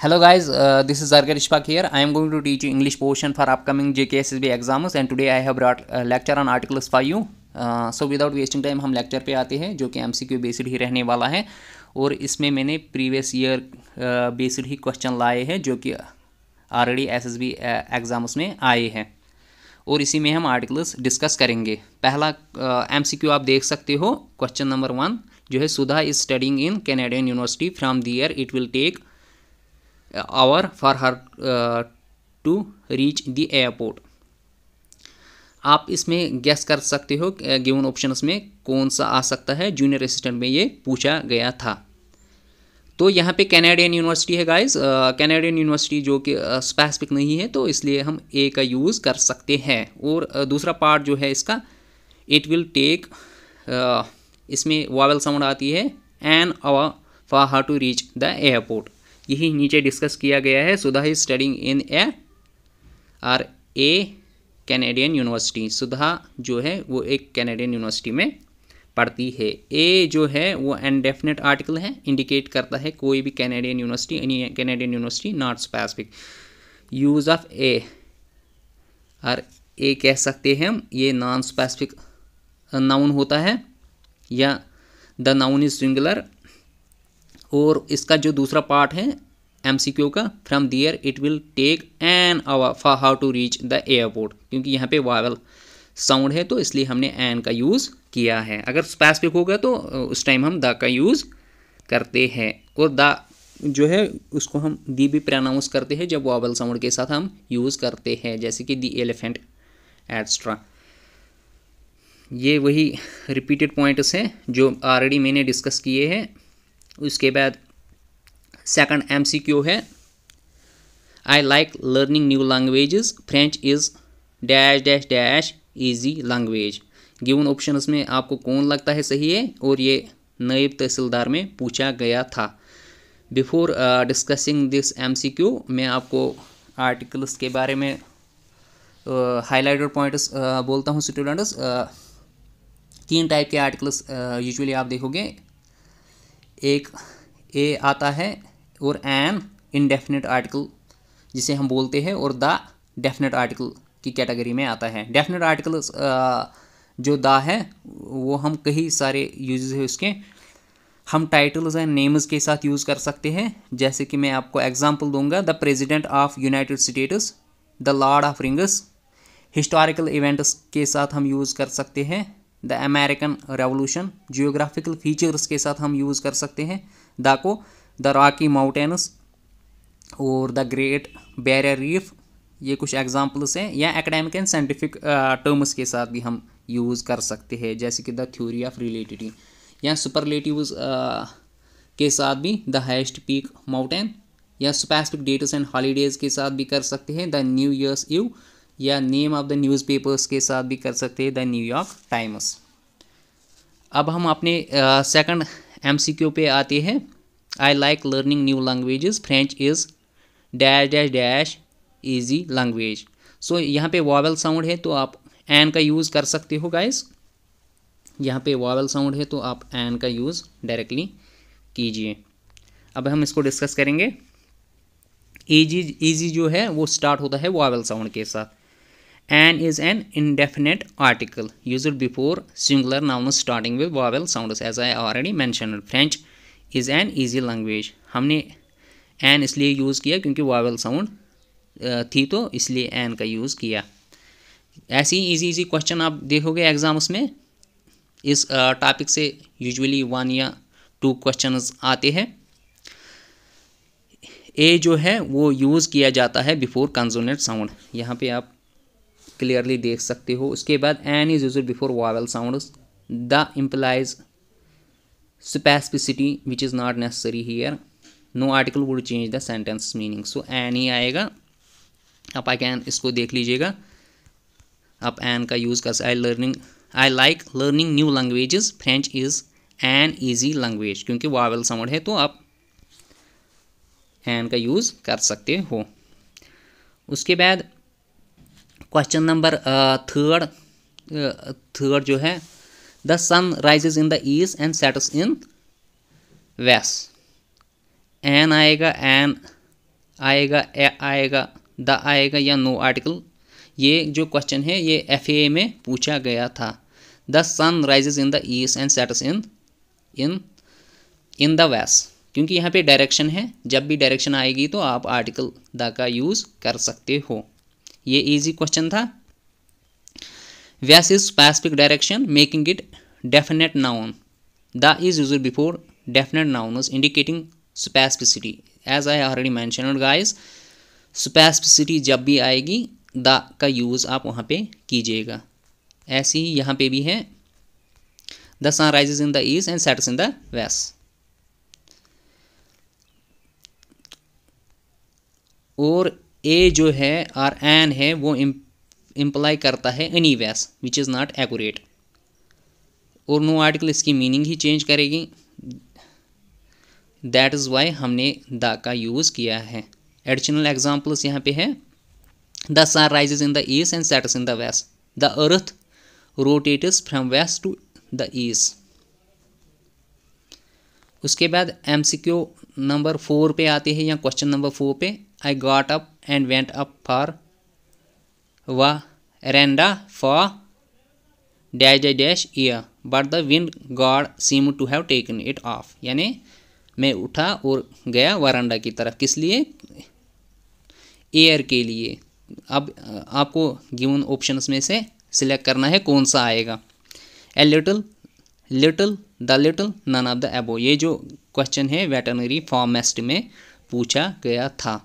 Hello guys, this is Zargar Ishfaq here. I am going to teach you English portion for upcoming JKSSB exams and today I have brought a lecture on articles for you. So without wasting time हम lecture पे आते हैं जो कि MCQ based ही रहने वाला है और इसमें मैंने प्रीवियस ईयर बेस्ड ही क्वेश्चन लाए हैं जो कि ऑलरेडी SSB एग्जाम्स में आए हैं और इसी में हम आर्टिकल्स डिस्कस करेंगे। पहला MCQ आप देख सकते हो, क्वेश्चन नंबर 1 जो है Sudha is studying in Canadian university from the year it will take hour for her to reach the airport। आप इसमें गेस कर सकते हो गिवन ऑप्शंस में कौन सा आ सकता है। जूनियर असिस्टेंट में ये पूछा गया था। तो यहाँ पे कैनेडियन यूनिवर्सिटी है गाइस, कैनेडियन यूनिवर्सिटी जो कि स्पेसिफिक नहीं है तो इसलिए हम ए का यूज़ कर सकते हैं। और दूसरा पार्ट जो है इसका इट विल टेक, इसमें वावल साउंड आती है an hour for her to reach the airport. यही नीचे डिस्कस किया गया है। Sudha is studying in a Canadian university. Sudha जो है वो एक कैनेडियन यूनिवर्सिटी में पढ़ती है। ए जो है वो इनडेफिनेट आर्टिकल है, इंडिकेट करता है कोई भी Canadian university, any Canadian university, not specific. Use of a और ए कह सकते हैं हम, ये नॉन स्पेसिफिक नाउन होता है या द नाउन इज सिंगुलर। और इसका जो दूसरा पार्ट है MCQ का, from there it will take an hour for how to reach the airport, क्योंकि यहाँ पे वावल साउंड है तो इसलिए हमने एन का यूज़ किया है। अगर स्पेसिफिक होगा तो उस टाइम हम द का यूज़ करते हैं और द जो है उसको हम दी भी प्रोनाउंस करते हैं जब वावल साउंड के साथ हम यूज़ करते हैं, जैसे कि दी एलिफेंट एट्सट्रा। ये वही रिपीटेड पॉइंट्स हैं जो ऑलरेडी मैंने डिस्कस किए हैं। उसके बाद सेकंड MCQ है आई like learning new languages, French is dash dash dash easy language. Given options में आपको कौन लगता है सही है, और ये नायब तहसीलदार में पूछा गया था। बिफोर डिस्कसिंग दिस MCQ मैं आपको आर्टिकल्स के बारे में हाईलाइटेड पॉइंट्स बोलता हूँ स्टूडेंट्स। 3 टाइप के आर्टिकल्स यूजुअली आप देखोगे, एक ए आता है और एन इनडेफिनेट आर्टिकल जिसे हम बोलते हैं, और द डेफिनेट आर्टिकल की कैटेगरी में आता है। डेफिनेट आर्टिकल जो द है वो हम कई सारे यूजेस है उसके, हम टाइटल्स एंड नेम्स के साथ यूज़ कर सकते हैं। जैसे कि मैं आपको एग्जांपल दूंगा, the president of United states, the Lord of rings. Historical events के साथ हम यूज़ कर सकते हैं, the American revolution. Geographical features के साथ हम यूज़ कर सकते हैं द को, द रॉकी माउंटेन्स और द ग्रेट बैरियर रीफ। ये कुछ एग्जांपल्स हैं। या एकेडमिक एंड साइंटिफिक टर्म्स के साथ भी हम यूज़ कर सकते हैं, जैसे कि द थ्योरी ऑफ रिलेटिविटी। या सुपरलेटिव्स के साथ भी द हाईएस्ट पीक माउंटेन। या स्पेसिफिक डेट्स एंड हॉलीडेज़ के साथ भी कर सकते हैं, द न्यू ईयर्स ईव। या नेम ऑफ द न्यूज़पेपर्स के साथ भी कर सकते हैं, द न्यूयॉर्क टाइम्स। अब हम अपने सेकंड MCQ पे आते हैं। I like learning new languages, French is dash dash dash easy language. So यहाँ पे वावल साउंड है तो आप एन का यूज़ कर सकते हो गाइस। यहाँ पे वावल साउंड है तो आप एन का यूज़ डायरेक्टली कीजिए। अब हम इसको डिस्कस करेंगे। ईजी जो है वो स्टार्ट होता है वावल साउंड के साथ। An is an indefinite article used before singular nouns starting with vowel sounds, as I already mentioned. French is an easy language. हमने an इसलिए यूज़ किया क्योंकि vowel sound थी तो इसलिए an का यूज़ किया। ऐसे ही इजी क्वेश्चन आप देखोगे एग्जाम्स में। इस टॉपिक से यूजुअली 1 या 2 क्वेश्चंस आते हैं। ए जो है वो यूज़ किया जाता है बिफोर कंसोनेंट साउंड, यहाँ पे आप क्लियरली देख सकते हो। उसके बाद an is used before vowel sounds, the implies specificity which is not necessary here, no article would change the sentence meaning. So an ही आएगा। आप इसको देख लीजिएगा, आप एन का यूज़ कर। आई like learning new languages, French is an easy language, क्योंकि वावल साउंड है तो आप एन का यूज़ कर सकते हो। उसके बाद क्वेश्चन नंबर थर्ड जो है, the sun rises in the east and sets in west. An आएगा, एन आएगा, आएगा, द आएगा या नो आर्टिकल। ये जो क्वेश्चन है ये FAA में पूछा गया था। The sun rises in the east and sets in the west, क्योंकि यहाँ पे डायरेक्शन है, जब भी डायरेक्शन आएगी तो आप आर्टिकल द का यूज़ कर सकते हो। ये इजी क्वेश्चन था। West is specific direction making it definite noun. The is used before definite nouns indicating specificity. As I already mentioned guys, specificity जब भी आएगी द का यूज़ आप वहाँ पे कीजिएगा। ऐसे ही यहाँ पे भी है, the sun rises in the east and sets in the west. और ए जो है और एन है वो इम्प्लाई करता है any west which is not accurate. और नो आर्टिकल इसकी मीनिंग ही चेंज करेगी। दैट इज़ वाई हमने द का यूज़ किया है। एडिशनल एग्जाम्पल्स यहाँ पे है, the sun rises in the east and sets in the west. The earth rotates from west to the east. उसके बाद MCQ नंबर 4 पे आते हैं, या क्वेश्चन नंबर 4 पे, I got up and went up for veranda for dash dash dash year but the wind god seem to have taken it off. यानी मैं उठा और गया वरांडा की तरफ, किस लिए? एयर के लिए। अब आपको गिवन ऑप्शंस में से सिलेक्ट करना है कौन सा आएगा। A little, little, the little, none of the above. ये जो क्वेश्चन है वेटरनरी फार्मासिस्ट में पूछा गया था।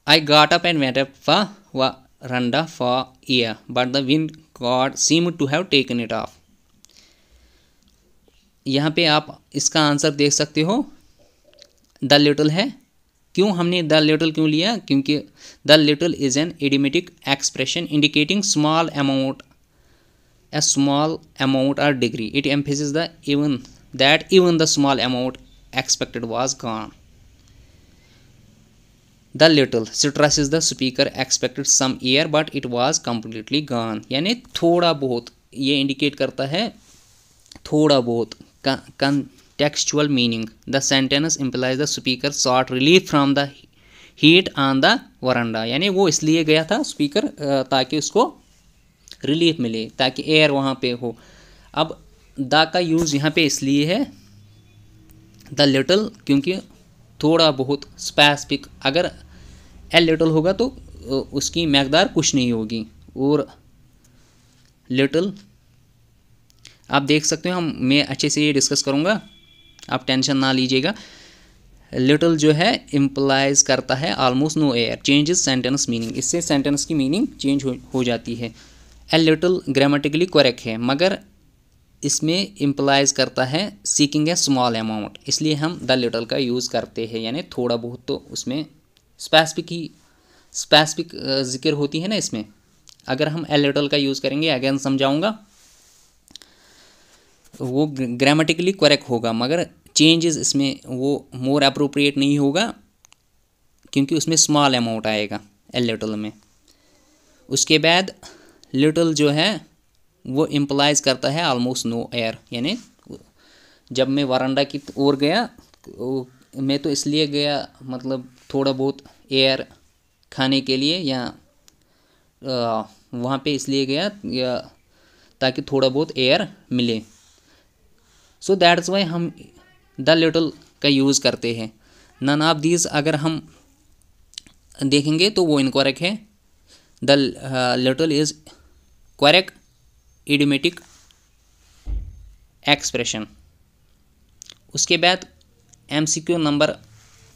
I got up and went up for veranda for year but the wind god seem to have taken it off. यहाँ पे आप इसका आंसर देख सकते हो, द लिटिल है। क्यों हमने द लिटिल क्यों लिया? क्योंकि the little is an idiomatic expression indicating small amount, a small amount or degree. It emphasizes the even the small amount expected was gone. The little stresses the speaker expected some air but it was completely gone. यानी थोड़ा बहुत, ये indicate करता है थोड़ा बहुत। contextual meaning, the sentence implies the speaker sought relief from the heat on the veranda. यानी वो इसलिए गया था स्पीकर ताकि उसको रिलीफ मिले, ताकि एयर वहाँ पे हो। अब द का यूज़ यहाँ पे इसलिए है द लिटिल, क्योंकि थोड़ा बहुत स्पेसिफिक। अगर ए लिटिल होगा तो उसकी मकदार कुछ नहीं होगी। और लिटिल आप देख सकते हो, मैं अच्छे से ये डिस्कस करूँगा, आप टेंशन ना लीजिएगा। लिटिल जो है इम्प्लाइज करता है almost no air, changes sentence meaning. इससे सेंटेंस की मीनिंग चेंज हो जाती है। ए लिटिल ग्रामेटिकली करेक्ट है, मगर इसमें इम्प्लाइज करता है सीकिंग ए स्मॉल अमाउंट, इसलिए हम द लिटिल का यूज़ करते हैं। यानी थोड़ा बहुत, तो उसमें स्पेसिफिक जिक्र होती है ना इसमें। अगर हम ए लिटिल का यूज़ करेंगे, अगेन समझाऊंगा, वो ग्रामेटिकली करेक्ट होगा, मगर चेंजेस इसमें वो मोर अप्रोप्रिएट नहीं होगा, क्योंकि उसमें स्मॉल अमाउंट आएगा ए लिटिल में। उसके बाद लिटिल जो है वो इम्प्लाइज करता है ऑलमोस्ट नो एयर। यानी जब मैं वरांडा की ओर गया, मैं तो इसलिए गया, मतलब थोड़ा बहुत एयर खाने के लिए, या वहाँ पे इसलिए गया या ताकि थोड़ा बहुत एयर मिले। सो दैट्स वाई हम द लिटिल का यूज़ करते हैं। नन ऑफ दीज अगर हम देखेंगे तो वो इनकरेक्ट है। The little is correct idiomatic expression. उसके बाद MCQ नंबर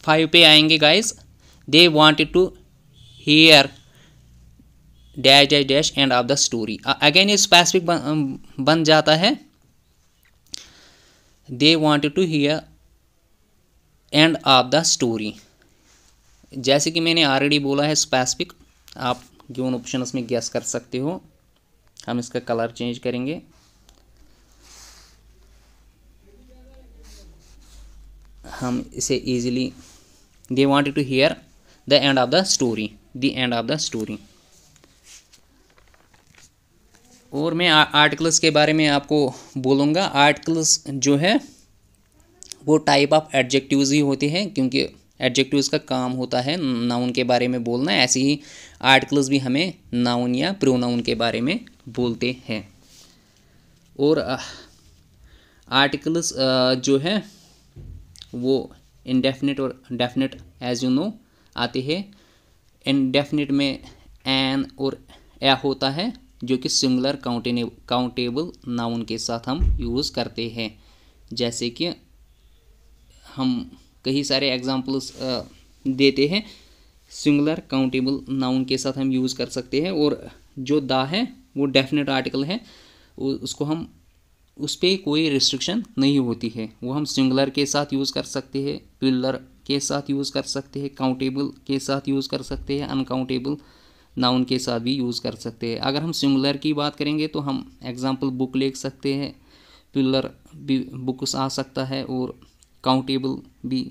5 पे आएंगे guys. They wanted to hear dash dash dash end of the story. Again ये स्पेसिफिक बन जाता है। They wanted to hear end of the story. जैसे कि मैंने ऑलरेडी बोला है स्पेसिफिक, आप गिवन ऑप्शंस में गेस कर सकते हो। हम इसका कलर चेंज करेंगे। हम इसे easily, they wanted to hear the end of the story, the end of the story. और मैं आर्टिकल्स के बारे में आपको बोलूँगा। आर्टिकल्स जो है वो टाइप ऑफ एडजेक्टिव्स ही होते हैं, क्योंकि एडजेक्टिव्स का काम होता है नाउन के बारे में बोलना, ऐसे ही आर्टिकल्स भी हमें नाउन या प्रोनाउन के बारे में बोलते हैं। और आर्टिकल्स जो है वो इंडेफिनिट और डेफिनिट एज यू नो आते हैं। इंडेफिनिट में एन और ए होता है जो कि सिंगुलर काउंटेबल नाउन के साथ हम यूज़ करते हैं। जैसे कि हम कई सारे एग्जांपल्स देते हैं, सिंगुलर काउंटेबल नाउन के साथ हम यूज़ कर सकते हैं। और जो द है वो डेफिनेट आर्टिकल है, उसको हम उस पर कोई रिस्ट्रिक्शन नहीं होती है, वो हम सिंगुलर के साथ यूज़ कर सकते हैं, प्लूरल के साथ यूज़ कर सकते हैं, काउंटेबल के साथ यूज़ कर सकते हैं, अनकाउंटेबल नाउन के साथ भी यूज़ कर सकते हैं। अगर हम सिंगुलर की बात करेंगे तो हम एग्जांपल बुक ले सकते हैं, प्लूरल भी बुक्स आ सकता है, और काउंटेबल भी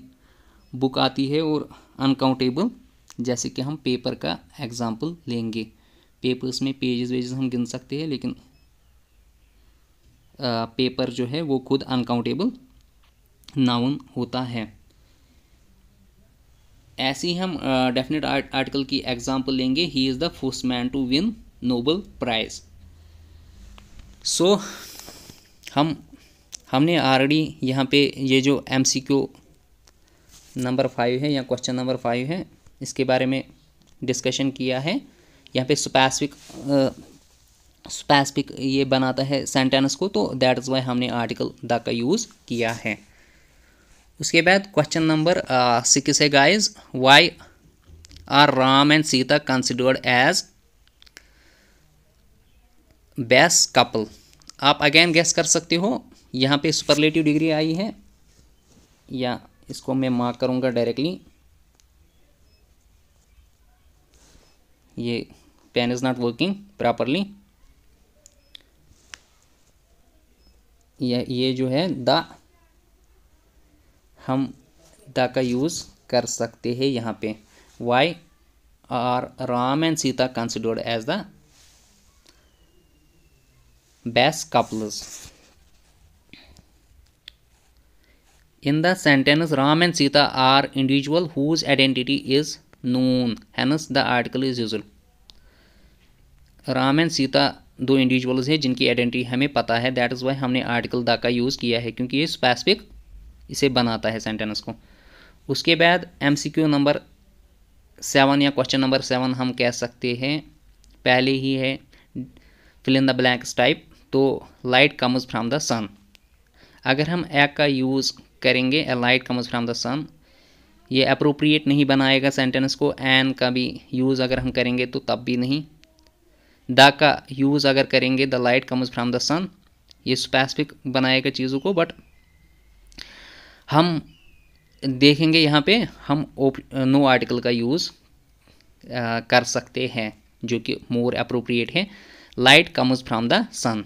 बुक आती है, और अनकाउंटेबल जैसे कि हम पेपर का एग्जांपल लेंगे। पेपर्स में पेजेस वेजेस हम गिन सकते हैं, लेकिन पेपर जो है वो खुद अनकाउंटेबल नाउन होता है। ऐसे ही हम डेफिनेट आर्टिकल की एग्जांपल लेंगे, he is the first man to win Nobel prize. So हमने ऑलरेडी यहाँ पे ये जो MCQ नंबर 5 है या क्वेश्चन नंबर 5 है, इसके बारे में डिस्कशन किया है। यहाँ पे स्पेसिफिक ये बनाता है सेंटेंस को, तो दैट इज़ वाई हमने आर्टिकल द का यूज़ किया है। उसके बाद क्वेश्चन नंबर 6 है guys, why are Ram and Sita considered as best couple. आप अगेन गेस कर सकते हो, यहाँ पे सुपरलेटिव डिग्री आई है, या इसको मैं मार्क करूँगा डायरेक्टली। ये pen is not working properly. ये जो है द, हम द का यूज़ कर सकते हैं यहाँ पे। Why are Ram and Sita considered as the best couples. In the sentence, Ram and Sita are individual whose identity is known. Hence, the article is used. Ram and Sita दो इंडिविजुअल्स हैं जिनकी आइडेंटिटी हमें पता है, दैट इज़ वाई हमने article the का use किया है, क्योंकि ये स्पेसिफिक इसे बनाता है सेंटेंस को। उसके बाद MCQ नंबर 7 या क्वेश्चन नंबर 7 हम कह सकते हैं, पहले ही है fill in the blanks type. तो light comes from the sun, अगर हम ए का यूज़ करेंगे, a light comes from the sun, ये अप्रोप्रिएट नहीं बनाएगा सेंटेंस को। एन का भी यूज़ अगर हम करेंगे तो तब भी नहीं। द का यूज़ अगर करेंगे, the light comes from the sun, ये स्पेसिफिक बनाएगा चीज़ों को। बट हम देखेंगे यहाँ पे हम नो आर्टिकल का यूज़ कर सकते हैं, जो कि मोर अप्रोप्रिएट है। Light comes from the sun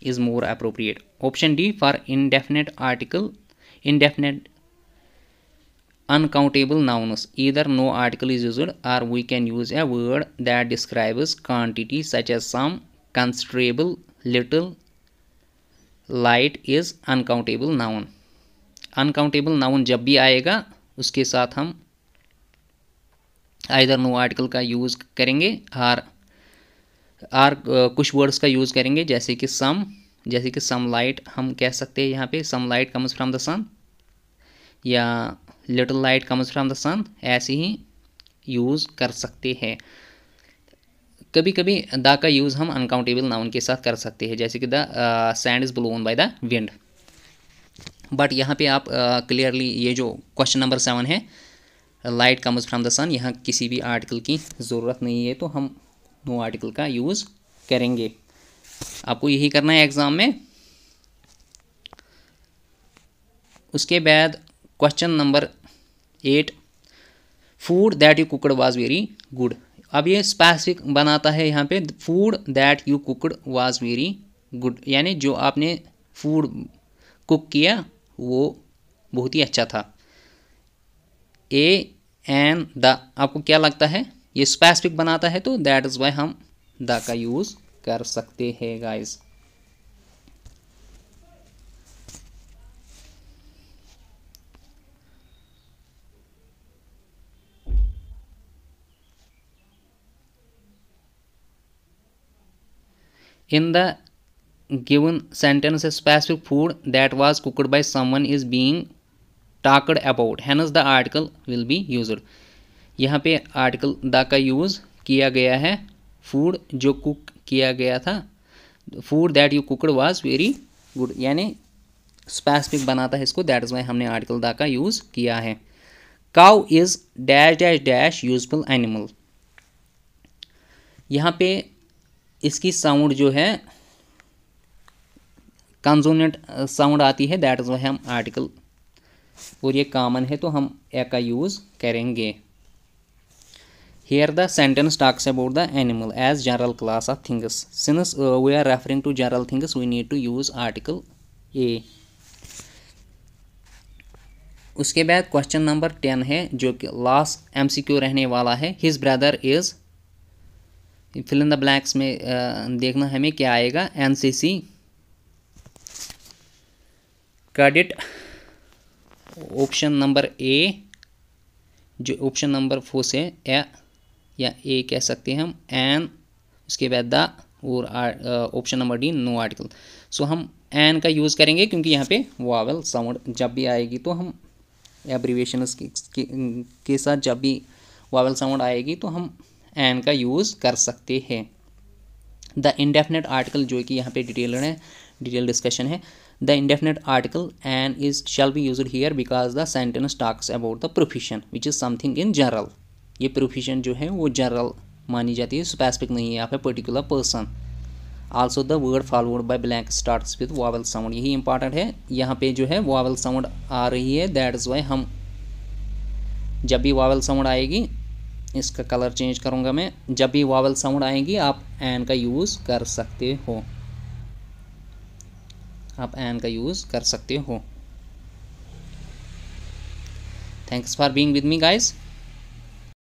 is more appropriate. Option D for indefinite article, indefinite uncountable nouns, either no article is used or we can use a word that describes quantity such as some, considerable, little. Light is uncountable noun. Uncountable noun जब भी आएगा उसके साथ हम either no article का यूज़ करेंगे और कुछ वर्ड्स का यूज़ करेंगे, जैसे कि सम लाइट हम कह सकते हैं यहाँ पे, some light comes from the sun, या little light comes from the sun, ऐसे ही यूज़ कर सकते हैं। कभी कभी द का यूज़ हम अनकाउंटेबल नाउन के साथ कर सकते हैं, जैसे कि the sand is blown by the wind. But यहाँ पे आप क्लियरली ये जो क्वेश्चन नंबर 7 है, लाइट कम्स फ्रॉम द सन, यहाँ किसी भी आर्टिकल की ज़रूरत नहीं है, तो हम नो आर्टिकल का यूज़ करेंगे। आपको यही करना है एग्ज़ाम में। उसके बाद question number 8, food that you cooked was very good. अब ये स्पेसिफिक बनाता है यहाँ पे, food that you cooked was very good, यानी जो आपने फूड कुक किया वो बहुत ही अच्छा था। ए एंड द, आपको क्या लगता है, ये स्पेसिफिक बनाता है, तो दैट इज़ वाई हम द का यूज़ कर सकते हैं guys. In the given sentence, a specific food that was cooked by someone is being talked about, hence the article will be used. यहाँ पे आर्टिकल द का यूज़ किया गया है, फूड जो कुक किया गया था, food that you cooked was very good, यानी स्पेसिफिक बनाता है इसको, दैट इज़ वाई हमने आर्टिकल द का यूज़ किया है. Cow is dash dash dash useful animal. यहाँ पे इसकी साउंड जो है कंसोनेंट साउंड आती है, दैट इज़ वाई हम आर्टिकल, और ये कॉमन है तो हम ए का यूज़ करेंगे. Here the sentence talks about the animal as general class of things. Since we are referring to general things, we need to use article A. उसके बाद क्वेश्चन नंबर 10 है जो कि लास्ट MCQ रहने वाला है. His brother is, fill in the blanks में देखना हमें क्या आएगा. NCC cadet, option number A, जो ऑप्शन नंबर 4 से या ए कह सकते हैं हम, एन, उसके बाद द, और option number D no article. So हम एन का यूज़ करेंगे क्योंकि यहाँ पे वावल साउंड जब भी आएगी तो हम एब्रीवेशन के साथ जब भी वावल साउंड आएगी तो हम एन का यूज़ कर सकते हैं. द इंडेफिनेट आर्टिकल जो कि यहाँ पे डिटेल डिस्कशन है. The indefinite article an is shall be used here because the sentence talks about the profession which is something in general. ये प्रोफेशन जो है वो जनरल मानी जाती है, स्पेसिफिक नहीं है यहाँ पे particular person. Also the word followed by blank starts with vowel sound, यही इंपॉर्टेंट है. यहाँ पे जो है वावल साउंड आ रही है, दैट इज़ वाई हम जब भी वावल साउंड आएगी, इसका कलर चेंज करूँगा मैं, जब भी वावल साउंड आएगी आप एन का यूज़ कर सकते हो, आप एन का यूज़ कर सकते हो. Thanks for being with me guys.